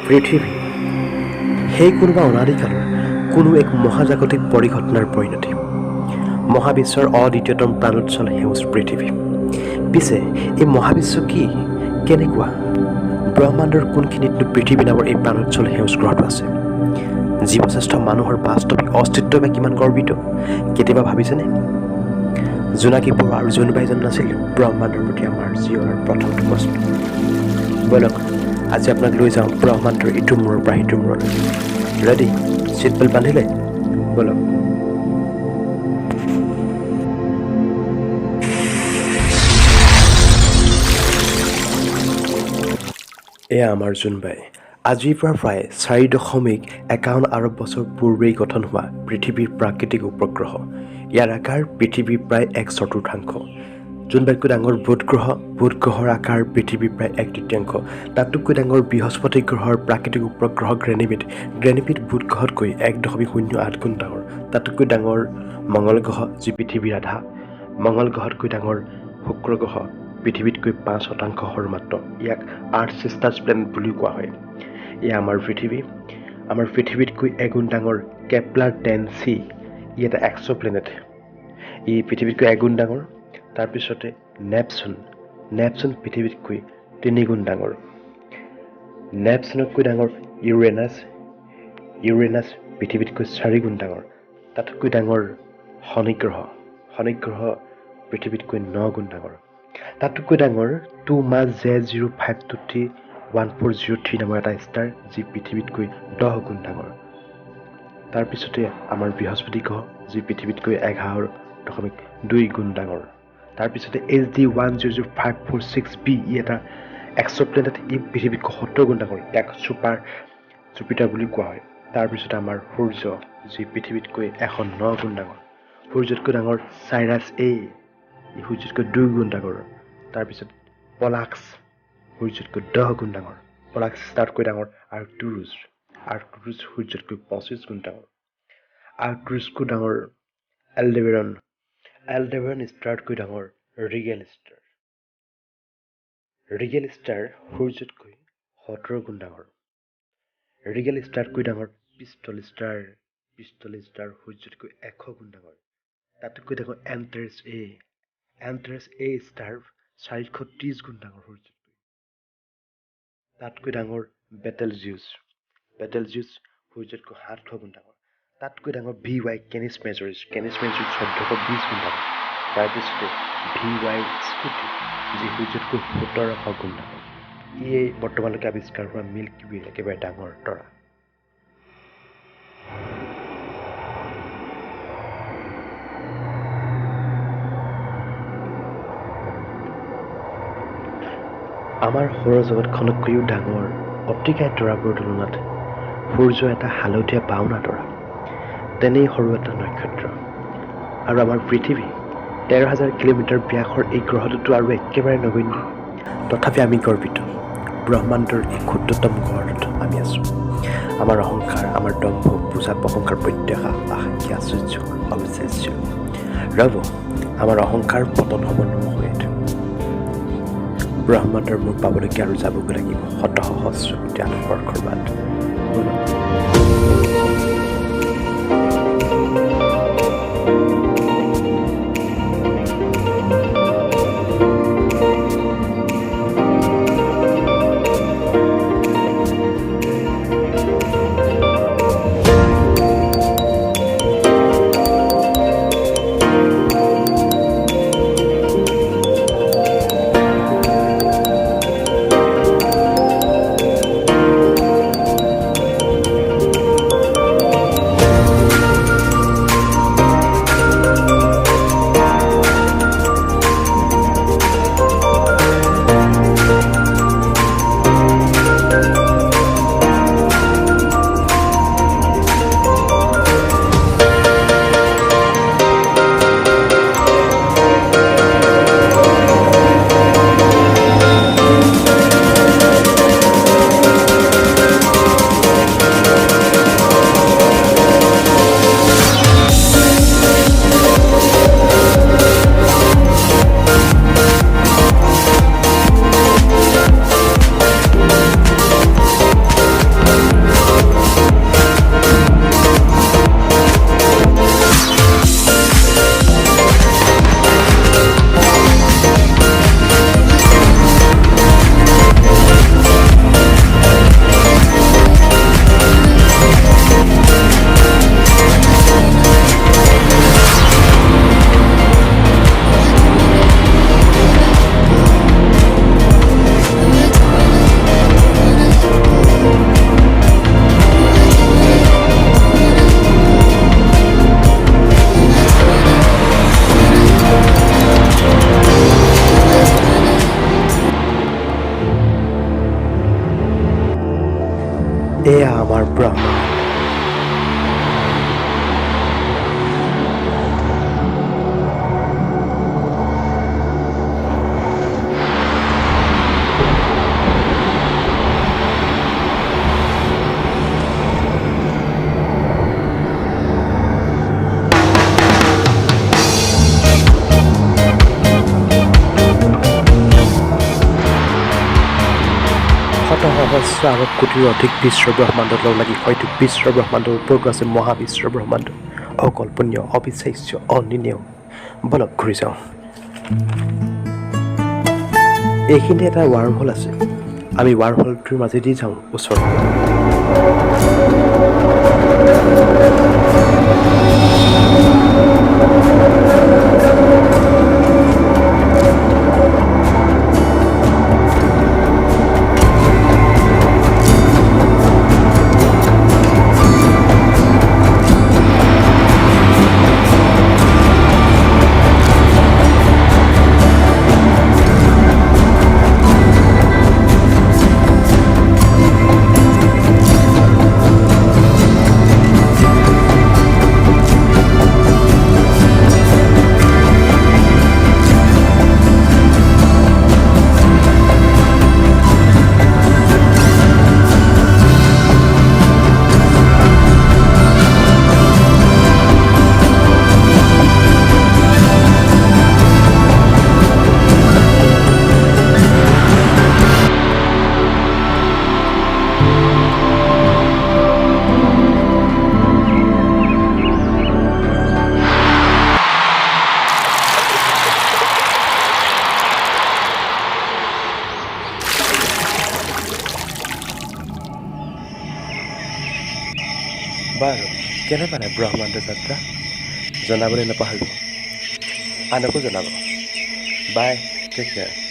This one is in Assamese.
পৃথিৱী সেই কোনোবা অনাদিকালৰ কোনো এক মহাজাগতিক পৰিঘটনাৰ পৰিণতি। মহাবিশ্বৰ অদ্বিতীয়তম প্ৰাণোচ্ছল সেউজ পৃথিৱী। পিছে এই মহাবিশ্ব কি, কেনেকুৱা? ব্ৰহ্মাণ্ডৰ কোনখিনিতনো পৃথিৱী নামৰ এই প্ৰাণোচ্ছল সেউজ গ্ৰহটো আছে? জীৱশ্ৰেষ্ঠ মানুহৰ বাস্তৱিক অস্তিত্ব বা কিমান গৰ্বিত, কেতিয়াবা ভাবিছেনে? জোনাকী পৰুৱা আৰু জোনবাইজন নাছিল ব্ৰহ্মাণ্ডৰ প্ৰতি আমাৰ জীৱনৰ প্ৰথমটো প্ৰশ্ন। বলক আজি আপোনাক লৈ যাওঁ ব্ৰহ্মাণ্ডৰ ইটো মূৰৰ পৰা সিটো মূৰলৈ। ৰেডি? ছিট বেল্ট বান্ধিলে? বলক। এয়া আমাৰ জোনবাই। আজিৰ পৰা প্ৰায় 4.51 আৰব বছৰ পূৰ্বেই গঠন হোৱা পৃথিৱীৰ প্ৰাকৃতিক উপগ্ৰহ। ইয়াৰ আকাৰ পৃথিৱীৰ প্ৰায় 1/4। জোনবাইতকৈ ডাঙৰ বুধ গ্ৰহৰ আকাৰ পৃথিৱীৰ প্ৰায় 1/3। তাতোতকৈ ডাঙৰ বৃহস্পতি গ্ৰহৰ প্ৰাকৃতিক উপগ্ৰহ গ্ৰেনিমিড বুধ গ্ৰহতকৈ 1.08 গুণ ডাঙৰ। তাতোতকৈ ডাঙৰ মঙ্গল গ্ৰহ, যি পৃথিৱীৰ আধা। মঙ্গল গ্ৰহতকৈ ডাঙৰ শুক্ৰ গ্ৰহ, পৃথিৱীতকৈ 5% সৰু মাত্ৰ। ইয়াক আৰ্থ ছিষ্টাৰ্ছ প্লেনেট বুলিও কোৱা হয়। এয়া আমাৰ পৃথিৱী। আমাৰ পৃথিৱীতকৈ এগুণ ডাঙৰ কেপলাৰ 10c, ই এটা এক্স'প্লেনেট। ই পৃথিৱীতকৈ এগুণ ডাঙৰ। তাৰপিছতে নেপচুন পৃথিৱীতকৈ 3 গুণ ডাঙৰ। নেপচুনতকৈ ডাঙৰ ইউৰেনাছ পৃথিৱীতকৈ 4 গুণ ডাঙৰ। তাতকৈ ডাঙৰ শনি গ্ৰহ পৃথিৱীতকৈ 9 গুণ ডাঙৰ। তাতকৈ ডাঙৰ 2MaZ05231403 নামৰ এটা ষ্টাৰ, যি পৃথিৱীতকৈ 10 গুণ ডাঙৰ। তাৰপিছতে আমাৰ বৃহস্পতি গ্ৰহ, যি পৃথিৱীতকৈ 11.2 গুণ ডাঙৰ। তাৰপিছতে HD100546b, ই এটা এক্স'প্লেনেট, ই পৃথিৱীতকৈ 70 গুণ ডাঙৰ। ইয়াক ছুপাৰ জুপিটাৰ বুলি কোৱা হয়। তাৰপিছতে আমাৰ সূৰ্য, যি পৃথিৱীতকৈ 109 গুণ ডাঙৰ। সূৰ্যতকৈ ডাঙৰ চাইৰাছ A, ই সূৰ্যতকৈ 2 গুণ ডাঙৰ। তাৰপিছত পলাক্স, সূৰ্যতকৈ 10 গুণ ডাঙৰ। পলাক্স ষ্টাৰতকৈ ডাঙৰ আৰ্কটুৰুছ সূৰ্যতকৈ 25 গুণ ডাঙৰ। আৰ্কটুৰুছতকৈ ডাঙৰ এলডেবেৰন ষ্টাৰতকৈ ডাঙৰ ৰিগেল ষ্টাৰ সূৰ্যতকৈ 17 গুণ ডাঙৰ। ৰিগেল ষ্টাৰতকৈ ডাঙৰ পিষ্টল ষ্টাৰ সূৰ্যতকৈ 100 গুণ ডাঙৰ। তাতকৈ ডাঙৰ এণ্টাৰেছ A ষ্টাৰ 430 গুণ ডাঙৰ সূৰ্যতকৈ। তাতকৈ ডাঙৰ বেটেলজিউছ সূৰ্যতকৈ 700 গুণ ডাঙৰ। তাতকৈ ডাঙৰ VY কেনিছ মেজৰিছ 1420 গুণ ডাঙৰ। তাৰপিছতে VY স্কুটি, যি সূৰ্যতকৈ 1700 গুণ ডাঙৰ। ইয়ে বৰ্তমানলৈকে আৱিষ্কাৰ হোৱা মিল্কী ৱেৰ একেবাৰে ডাঙৰ তৰা। আমাৰ সৌৰজগতখনতকৈও ডাঙৰ অতিকায় তৰাবোৰৰ তুলনাত সূৰ্য এটা হালধীয়া বাওনা তৰা। তেনেই সৰু এটা নক্ষত্ৰ। আৰু আমাৰ পৃথিৱী 13,000 কিলোমিটাৰ ব্যাসৰ এই গ্ৰহটোতো আৰু একেবাৰে নগণ্য। তথাপি আমি গৰ্বিত। ব্ৰহ্মাণ্ডৰ এই ক্ষুদ্ৰতম গ্ৰহটোত আমি আছোঁ। আমাৰ অহংকাৰ, আমাৰ দম্ভ, পূজা প্ৰশংসাৰ প্ৰত্যাশা, আশা, আশ্চৰ্য, অবিশ্বাস্য। ৰ'ব, আমাৰ অহংকাৰ পতন হ'ব নহয়। ব্ৰহ্মাণ্ডৰ মূৰ পাবলৈকে আৰু যাবগৈ লাগিব শত সহস্ৰ কোটি আলোকবৰ্ষৰ বাট। এয়া আমাৰ ব্ৰহ্ম। শত সহস্ৰ আৰৱ কোটিৰ অধিক বিশ্ব ব্ৰহ্মাণ্ডত লগ লাগি হয়তো বিশ্ব ব্ৰহ্মাণ্ডৰ ওপৰতো আছে মহাবিশ্ব ব্ৰহ্মাণ্ড। অকল্পনীয়, অবিশ্বাস্য, অনিৰ্ণেয়। বলক ঘূৰি যাওঁ। এইখিনিতে এটা ৱাৰ্ম হোল আছে। আমি ৱাৰ্ম হোলটোৰ মাজেদি যাওঁ ওচৰত। বাৰু কেনে পালে ব্ৰহ্মাণ্ড যাত্ৰা? জনাবলৈ নাপাহৰিব। আনকো জনাব। বাই, টেক কেয়াৰ।